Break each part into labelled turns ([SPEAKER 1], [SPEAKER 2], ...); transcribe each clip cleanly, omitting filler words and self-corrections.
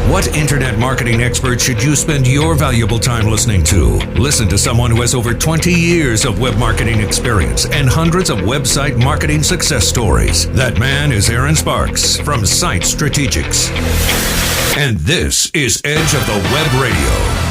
[SPEAKER 1] What internet marketing expert should you spend your valuable time listening to? Listen to someone who has over 20 years of web marketing experience and hundreds of website marketing success stories. That man is Aaron Sparks from Site Strategics. And this is Edge of the Web Radio.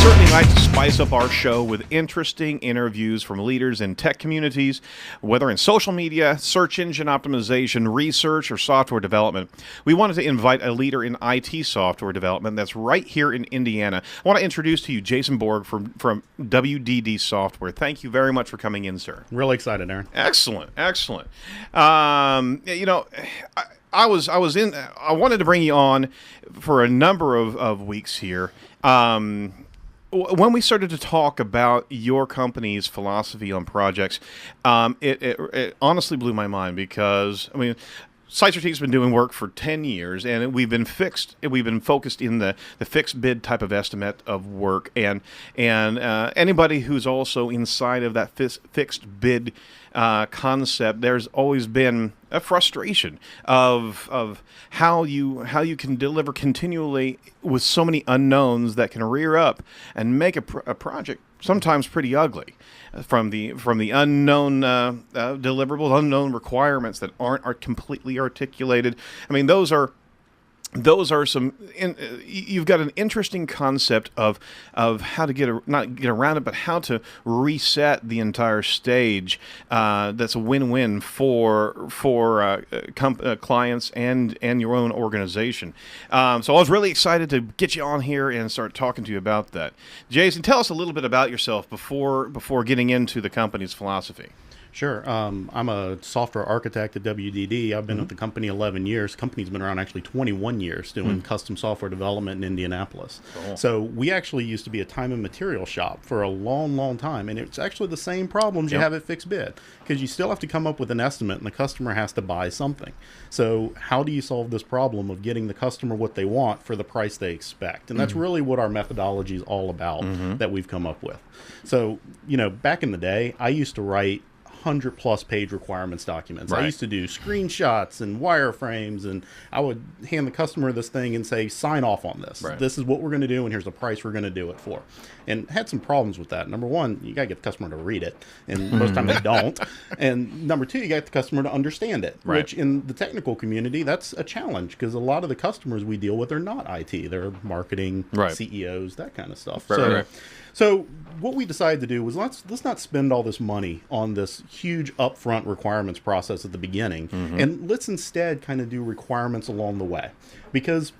[SPEAKER 2] Certainly like to spice up our show with interesting interviews from leaders in tech communities, whether in social media, search engine optimization, research, or software development. We wanted to invite a leader in IT software development that's right here in Indiana. I want to introduce to you Jason Bourg from WDD Software. Thank you very much for coming in, sir.
[SPEAKER 3] Really excited, Aaron.
[SPEAKER 2] Excellent. I wanted to bring you on for a number of weeks here. When we started to talk about your company's philosophy on projects, it honestly blew my mind because, I mean, Site Strategic has been doing work for 10 years, and we've been focused in the fixed bid type of estimate of work, and anybody who's also inside of that fixed bid concept, there's always been a frustration of how you can deliver continually with so many unknowns that can rear up and make a project sometimes pretty ugly, from the unknown deliverables, unknown requirements that aren't completely articulated. I mean, those are some. You've got an interesting concept of how to not get around it, but how to reset the entire stage. That's a win-win for clients and your own organization. So I was really excited to get you on here and start talking to you about that. Jason, tell us a little bit about yourself before getting into the company's philosophy.
[SPEAKER 3] Sure. I'm a software architect at WDD. I've been with the company 11 years. The company's been around actually 21 years doing custom software development in Indianapolis. Cool. So we actually used to be a time and material shop for a long, long time. And it's actually the same problems you have at fixed bid, because you still have to come up with an estimate and the customer has to buy something. So how do you solve this problem of getting the customer what they want for the price they expect? And that's really what our methodology is all about that we've come up with. So, back in the day, I used to write 100+ page requirements documents. Right. I used to do screenshots and wireframes, and I would hand the customer this thing and say, sign off on this. Right. This is what we're going to do, and here's the price we're going to do it for. And had some problems with that. Number one, you got to get the customer to read it, and most times they don't. And number two, you got the customer to understand it, which in the technical community, that's a challenge, because a lot of the customers we deal with are not IT. They're marketing, CEOs, that kind of stuff. So what we decided to do was let's not spend all this money on this huge upfront requirements process at the beginning, and let's instead kind of do requirements along the way. Because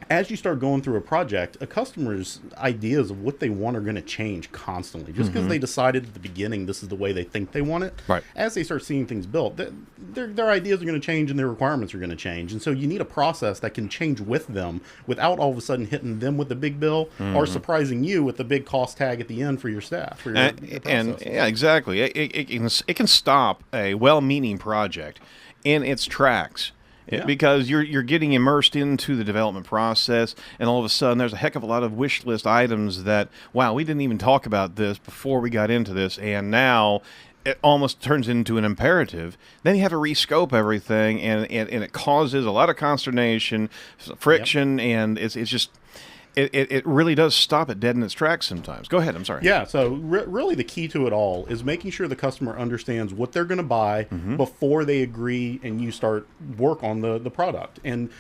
[SPEAKER 3] as you start going through a project, a customer's ideas of what they want are going to change constantly. Just because they decided at the beginning this is the way they think they want it, as they start seeing things built, their ideas are going to change and their requirements are going to change. And so you need a process that can change with them without all of a sudden hitting them with the big bill or surprising you with the big cost tag at the end for your staff. For your
[SPEAKER 2] exactly. It can stop a well-meaning project in its tracks. Because you're getting immersed into the development process, and all of a sudden there's a heck of a lot of wish list items that, wow, we didn't even talk about this before we got into this, and now it almost turns into an imperative. Then you have to rescope everything, and it causes a lot of consternation, friction, and it's just... It really does stop it dead in its tracks sometimes. Go ahead, I'm sorry.
[SPEAKER 3] Yeah, so really the key to it all is making sure the customer understands what they're going to buy before they agree and you start work on the product, and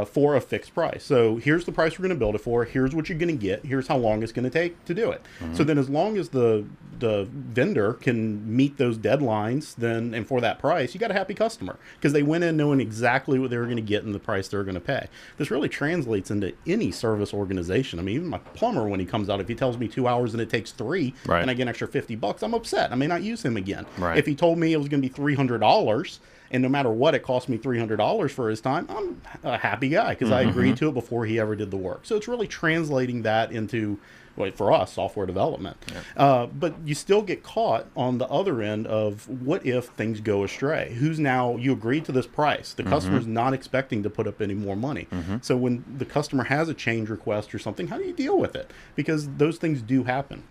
[SPEAKER 3] for a fixed price. So here's the price we're going to build it for, here's what you're going to get, here's how long it's going to take to do it. So then as long as the vendor can meet those deadlines and for that price, you got a happy customer, because they went in knowing exactly what they were going to get and the price they were going to pay. This really translates into any service organization. I mean, even my plumber, when he comes out, if he tells me 2 hours and it takes 3 and I get an extra $50, I'm upset. I may not use him again. If he told me it was going to be $300 and no matter what, it cost me $300 for his time, I'm a happy guy, because I agreed to it before he ever did the work. So it's really translating that into, well, for us, software development. But you still get caught on the other end of what if things go astray? You agreed to this price. The customer's not expecting to put up any more money. So when the customer has a change request or something, how do you deal with it? Because those things do happen.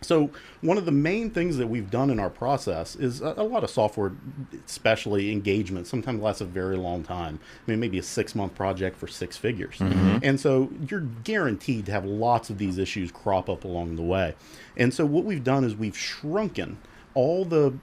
[SPEAKER 3] So one of the main things that we've done in our process is a lot of software, especially engagement, sometimes lasts a very long time. I mean, maybe a 6-month project for 6 figures. And so you're guaranteed to have lots of these issues crop up along the way. And so what we've done is we've shrunken all the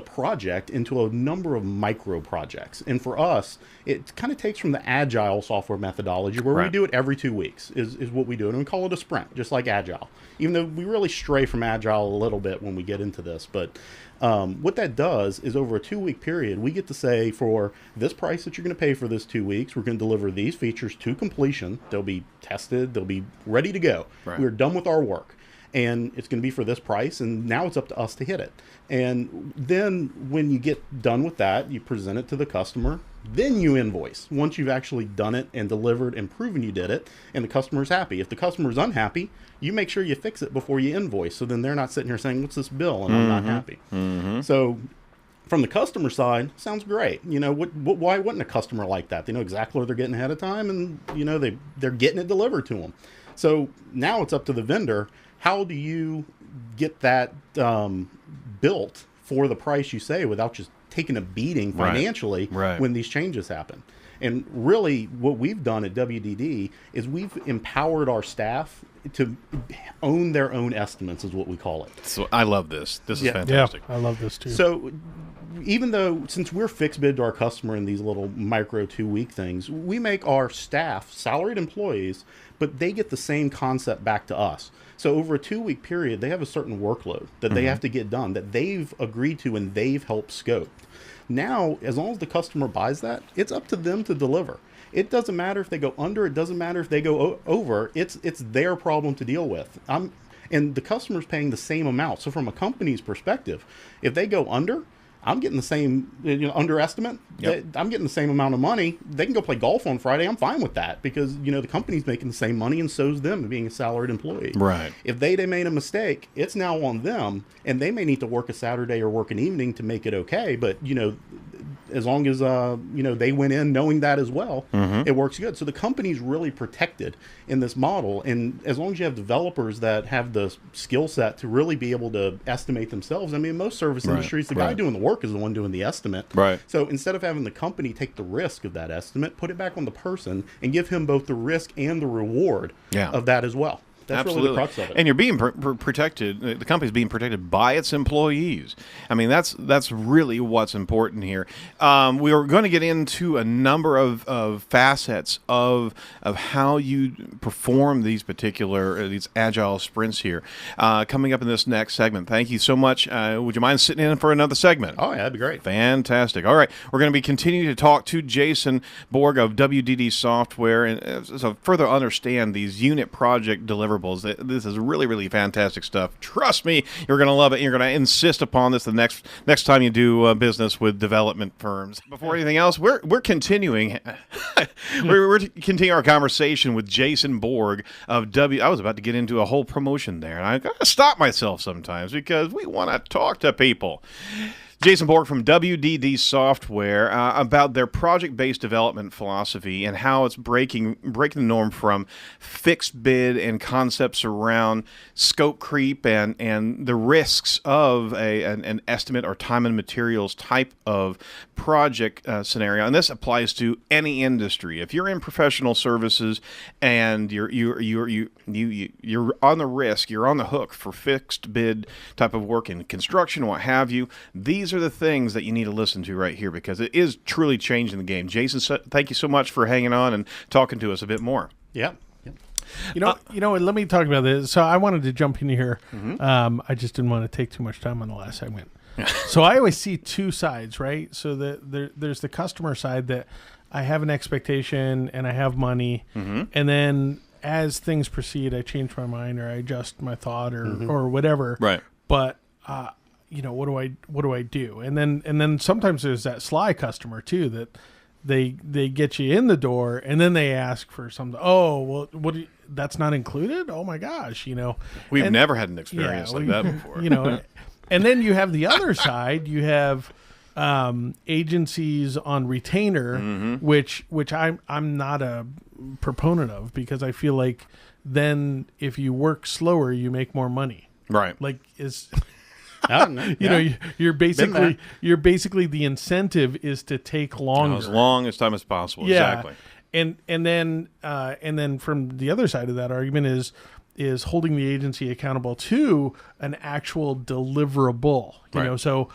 [SPEAKER 3] project into a number of micro projects. And for us, it kind of takes from the agile software methodology where we do it every 2 weeks is what we do. And we call it a sprint, just like agile, even though we really stray from agile a little bit when we get into this. But what that does is over a 2-week period, we get to say for this price that you're going to pay for this 2 weeks, we're going to deliver these features to completion. They'll be tested. They'll be ready to go. We're done with our work. And it's going to be for this price, and now it's up to us to hit it. And then when you get done with that, you present it to the customer, then you invoice once you've actually done it and delivered and proven you did it, and the customer's happy. If the customer's unhappy, you make sure you fix it before you invoice, so then they're not sitting here saying, what's this bill, and I'm not happy. So from the customer side, sounds great. You know, why wouldn't a customer like that? They know exactly what they're getting ahead of time, and you know they're getting it delivered to them. So now it's up to the vendor. How do you get that built for the price you say without just taking a beating financially when these changes happen? And really what we've done at WDD is we've empowered our staff to own their own estimates, is what we call it.
[SPEAKER 2] So I love this. This is fantastic.
[SPEAKER 4] Yeah, I love this too.
[SPEAKER 3] So even though, since we're fixed bid to our customer in these little micro 2-week things, we make our staff salaried employees, but they get the same concept back to us. So over a 2-week period, they have a certain workload that they have to get done that they've agreed to and they've helped scope. Now, as long as the customer buys that, it's up to them to deliver. It doesn't matter if they go under. It doesn't matter if they go over. It's their problem to deal with. And the customer's paying the same amount. So from a company's perspective, if they go under, I'm getting the same, underestimate. I'm getting the same amount of money. They can go play golf on Friday. I'm fine with that because, the company's making the same money and so's them being a salaried employee.
[SPEAKER 2] Right.
[SPEAKER 3] If they made a mistake, it's now on them, and they may need to work a Saturday or work an evening to make it okay. But, as long as, they went in knowing that as well, it works good. So the company's really protected in this model. And as long as you have developers that have the skill set to really be able to estimate themselves, I mean, most service industries, the guy doing the work is the one doing the estimate.
[SPEAKER 2] Right.
[SPEAKER 3] So instead of having the company take the risk of that estimate, put it back on the person and give him both the risk and the reward of that as well. That's
[SPEAKER 2] Absolutely.
[SPEAKER 3] really the crux of it.
[SPEAKER 2] And you're being protected. The company's being protected by its employees. I mean, that's really what's important here. We are going to get into a number of facets of how you perform these these agile sprints here coming up in this next segment. Thank you so much. Would you mind sitting in for another segment?
[SPEAKER 3] Oh, yeah, that'd be great.
[SPEAKER 2] Fantastic. All right. We're going to be continuing to talk to Jason Bourg of WDD Software and so further understand these unit project deliverables. This is really, really fantastic stuff. Trust me, you're going to love it. You're going to insist upon this the next time you do business with development firms. Before anything else, we're continuing. we're continuing our conversation with Jason Bourg of I was about to get into a whole promotion there, and I got to stop myself sometimes because we want to talk to people. Jason Bourg from WDD Software about their project-based development philosophy and how it's breaking the norm from fixed bid and concepts around scope creep and the risks of an estimate or time and materials type of project scenario. And this applies to any industry. If you're in professional services and you're on the risk, you're on the hook for fixed bid type of work in construction, what have you, these are the things that you need to listen to right here because it is truly changing the game. Jason, thank you so much for hanging on and talking to us a bit more.
[SPEAKER 3] Yeah.
[SPEAKER 4] Let me talk about this. So I wanted to jump in here. I just didn't want to take too much time on the last segment. So I always see two sides, right? So there's the customer side that I have an expectation and I have money, and then as things proceed, I change my mind or I adjust my thought or whatever.
[SPEAKER 2] Right.
[SPEAKER 4] But what do I do? And then sometimes there's that sly customer too that they get you in the door and then they ask for something. Oh, well, that's not included? Oh my gosh,
[SPEAKER 2] We've never had an experience like that before.
[SPEAKER 4] And then you have the other side. You have agencies on retainer, which I'm not a proponent of because I feel like then if you work slower, you make more money.
[SPEAKER 2] Right.
[SPEAKER 4] Like is
[SPEAKER 3] I don't know.
[SPEAKER 4] you know
[SPEAKER 3] Yeah.
[SPEAKER 4] you're basically the incentive is to take longer.
[SPEAKER 2] As long as time as possible.
[SPEAKER 4] Yeah.
[SPEAKER 2] Exactly.
[SPEAKER 4] And then from the other side of that argument is holding the agency accountable to an actual deliverable.
[SPEAKER 2] Right.
[SPEAKER 4] So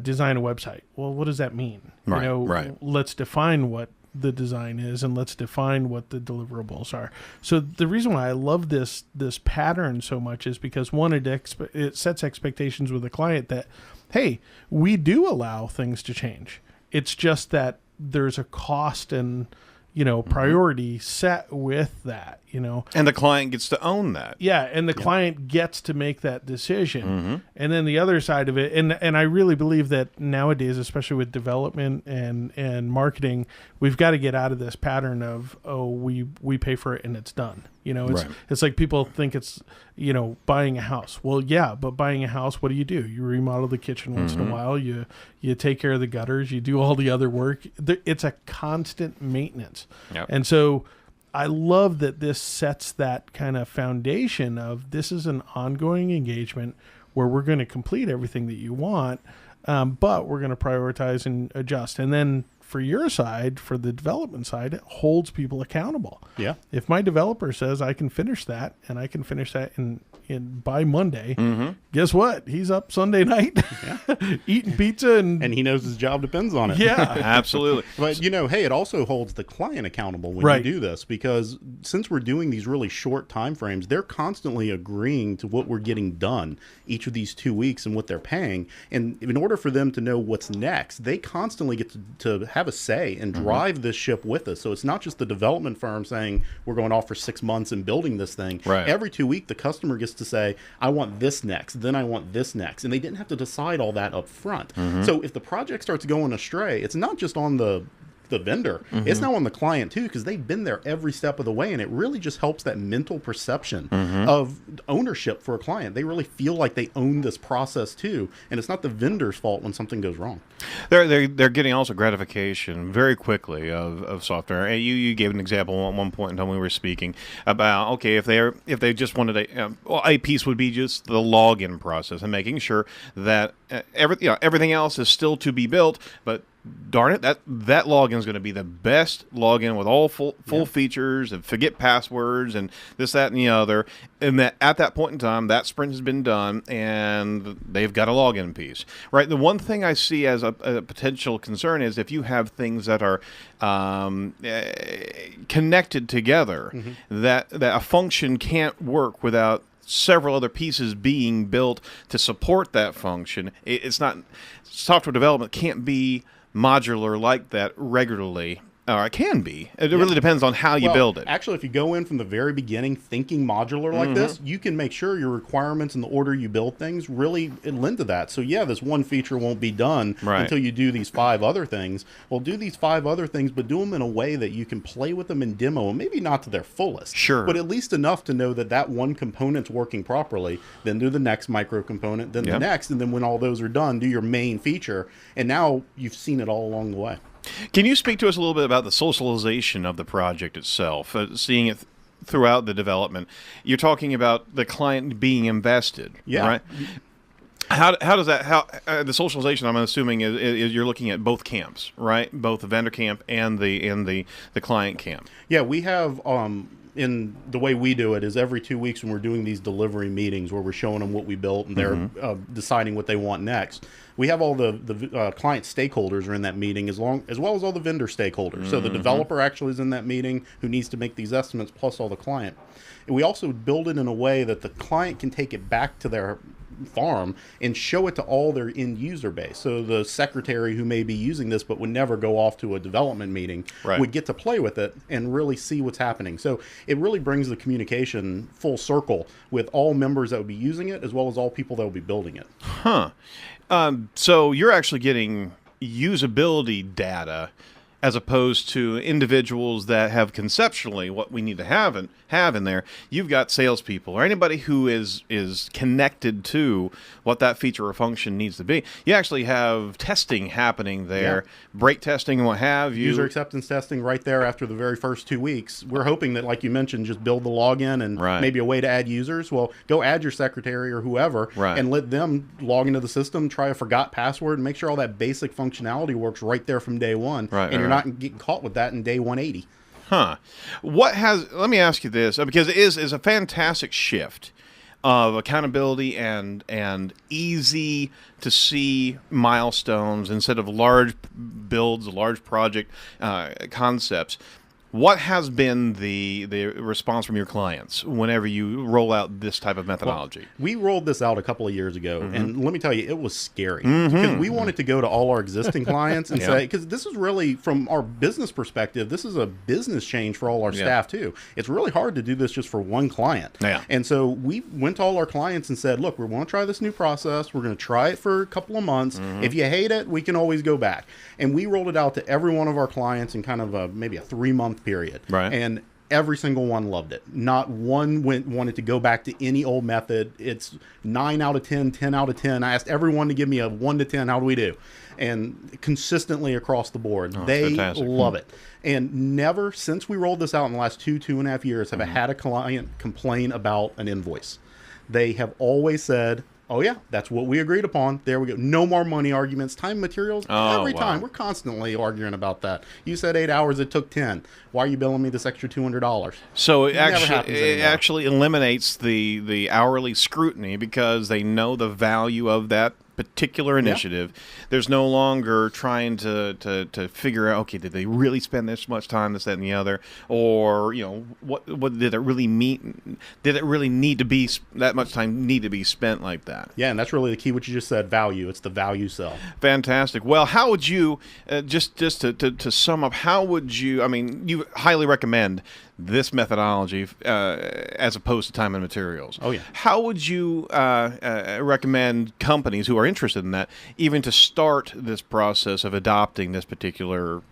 [SPEAKER 4] design a website. Well, what does that mean?
[SPEAKER 2] Right,
[SPEAKER 4] You know,
[SPEAKER 2] right.
[SPEAKER 4] Let's define what the design is and let's define what the deliverables are. So the reason why I love this pattern so much is because one, it sets expectations with the client that, hey, we do allow things to change. It's just that there's a cost and priority set with that,
[SPEAKER 2] And the client gets to own that.
[SPEAKER 4] Yeah, and the client gets to make that decision. And then the other side of it, and I really believe that nowadays, especially with development and marketing, we've got to get out of this pattern of, we pay for it and it's done. It's like people think it's, buying a house. Well, yeah, but buying a house, what do? You remodel the kitchen once in a while. You take care of the gutters. You do all the other work. It's a constant maintenance.
[SPEAKER 2] Yep.
[SPEAKER 4] And so I love that this sets that kind of foundation of this is an ongoing engagement where we're going to complete everything that you want, but we're going to prioritize and adjust. And then for your side, for the development side, it holds people accountable.
[SPEAKER 3] Yeah.
[SPEAKER 4] If my developer says I can finish that and I can finish that in by Monday, guess what? He's up Sunday night eating pizza and
[SPEAKER 3] he knows his job depends on it.
[SPEAKER 4] Yeah.
[SPEAKER 2] Absolutely.
[SPEAKER 3] But, hey, it also holds the client accountable when
[SPEAKER 4] Right.
[SPEAKER 3] you do this, because since we're doing these really short time frames, they're constantly agreeing to what we're getting done each of these 2 weeks and what they're paying. And in order for them to know what's next, they constantly get to have a say and drive this ship with us. So it's not just the development firm saying we're going off for 6 months and building this thing.
[SPEAKER 2] Right.
[SPEAKER 3] Every 2 weeks, the customer gets to say, I want this next, then I want this next. And they didn't have to decide all that up front. So if the project starts going astray, it's not just on the vendor. It's now on the client too, because they've been there every step of the way, and it really just helps that mental perception of ownership for a client. They really feel like they own this process too, and it's not the vendor's fault when something goes wrong.
[SPEAKER 2] They're getting also gratification very quickly of software. And you gave an example at one point in time we were speaking about, okay, if they just wanted a piece would be just the login process and making sure that everything else is still to be built, but darn it, that login is going to be the best login with all full features and forget passwords and this, that, and the other. And that at that point in time, that sprint has been done and they've got a login piece, right? The one thing I see as a potential concern is if you have things that are connected together, that a function can't work without several other pieces being built to support that function. It's not, software development can't be modular like that regularly. Or it can be. It really depends on how you build it.
[SPEAKER 3] Actually, if you go in from the very beginning thinking modular like this, you can make sure your requirements and the order you build things really lend to that. So yeah, this one feature won't be done until you do these 5 other things. Well, do these 5 other things, but do them in a way that you can play with them in demo, and maybe not to their fullest.
[SPEAKER 2] Sure.
[SPEAKER 3] But at least enough to know that one component's working properly. Then do the next micro component, then the next, and then when all those are done, do your main feature. And now you've seen it all along the way.
[SPEAKER 2] Can you speak to us a little bit about the socialization of the project itself, seeing it throughout the development? You're talking about the client being invested, right? How does that, the socialization, I'm assuming, is you're looking at both camps, right? Both the vendor camp and the client camp.
[SPEAKER 3] Yeah, we have... in the way we do it is every 2 weeks when we're doing these delivery meetings where we're showing them what we built and they're deciding what they want next. We have all the client stakeholders are in that meeting as well as all the vendor stakeholders. So the developer actually is in that meeting who needs to make these estimates plus all the client. And we also build it in a way that the client can take it back to their farm and show it to all their end user base. So the secretary who may be using this but would never go off to a development meeting would get to play with it and really see what's happening. So it really brings the communication full circle with all members that would be using it as well as all people that will be building it.
[SPEAKER 2] So you're actually getting usability data as opposed to individuals that have conceptually what we need to have in there. You've got salespeople or anybody who is connected to what that feature or function needs to be. You actually have testing happening there, break testing and what have you.
[SPEAKER 3] User acceptance testing right there after the very first 2 weeks. We're hoping that, like you mentioned, just build the login and maybe a way to add users. Well, go add your secretary or whoever and let them log into the system, try a forgot password, and make sure all that basic functionality works right there from day one. And you're not getting caught with that in day 180.
[SPEAKER 2] Let me ask you this, because it is a fantastic shift of accountability and easy to see milestones instead of large builds, large project concepts. What has been the response from your clients whenever you roll out this type of methodology?
[SPEAKER 3] Well, we rolled this out a couple of years ago, and let me tell you, it was scary because we wanted to go to all our existing clients and say, because this is really, from our business perspective, this is a business change for all our staff too. It's really hard to do this just for one client. And so we went to all our clients and said, look, we want to try this new process. We're going to try it for a couple of months. If you hate it, we can always go back. And we rolled it out to every one of our clients in kind of maybe a 3-month period. And every single one loved it. Not one wanted to go back to any old method. It's 9 out of 10, 10 out of 10. I asked everyone to give me a 1 to 10. How do we do? And consistently across the board, they love it. And never, since we rolled this out in the last 2.5 years, have I had a client complain about an invoice. They have always said, oh, yeah, that's what we agreed upon. There we go. No more money arguments. Time and materials, every time. We're constantly arguing about that. You said 8 hours, it took 10. Why are you billing me this extra $200?
[SPEAKER 2] So it actually eliminates the hourly scrutiny because they know the value of that particular initiative. There's no longer trying to figure out, okay, did they really spend this much time, this, that, and the other, or what did it really mean? Did it really need to be that much time need to be spent like that?
[SPEAKER 3] Yeah, and that's really the key. What you just said, value. It's the value sell.
[SPEAKER 2] Fantastic. Well, how would you just to sum up? How would you? I mean, you highly recommend this methodology as opposed to time and materials.
[SPEAKER 3] Oh, yeah.
[SPEAKER 2] How would you recommend companies who are interested in that even to start this process of adopting this particular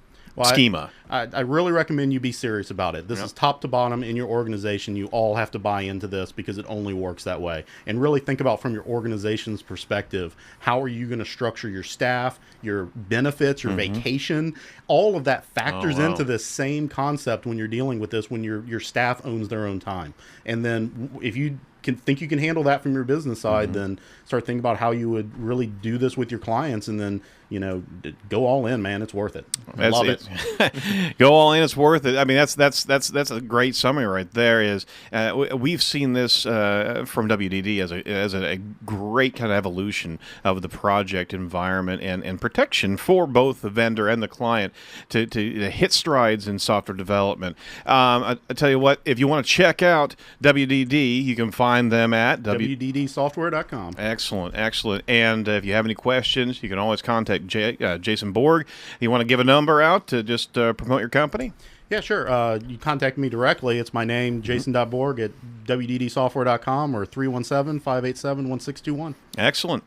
[SPEAKER 2] schema?
[SPEAKER 3] I really recommend you be serious about it. This is top to bottom in your organization. You all have to buy into this because it only works that way. And really think about, from your organization's perspective, how are you going to structure your staff, your benefits, your vacation? All of that factors into this same concept when you're dealing with this, when your staff owns their own time. And then if you think you can handle that from your business side, then start thinking about how you would really do this with your clients, and then go all in, man. It's worth it. I love it.
[SPEAKER 2] Go all in. It's worth it. I mean, that's a great summary right there. Is we've seen this from WDD as a great kind of evolution of the project environment and protection for both the vendor and the client to hit strides in software development. I tell you what, if you want to check out WDD, you can find them at
[SPEAKER 3] WDDsoftware.com.
[SPEAKER 2] Excellent. And if you have any questions, you can always contact Jason Bourg. You want to give a number out to just promote your company?
[SPEAKER 3] Yeah, sure. You contact me directly. It's my name, jason.borg at WDDsoftware.com, or 317-587-1621.
[SPEAKER 2] Excellent.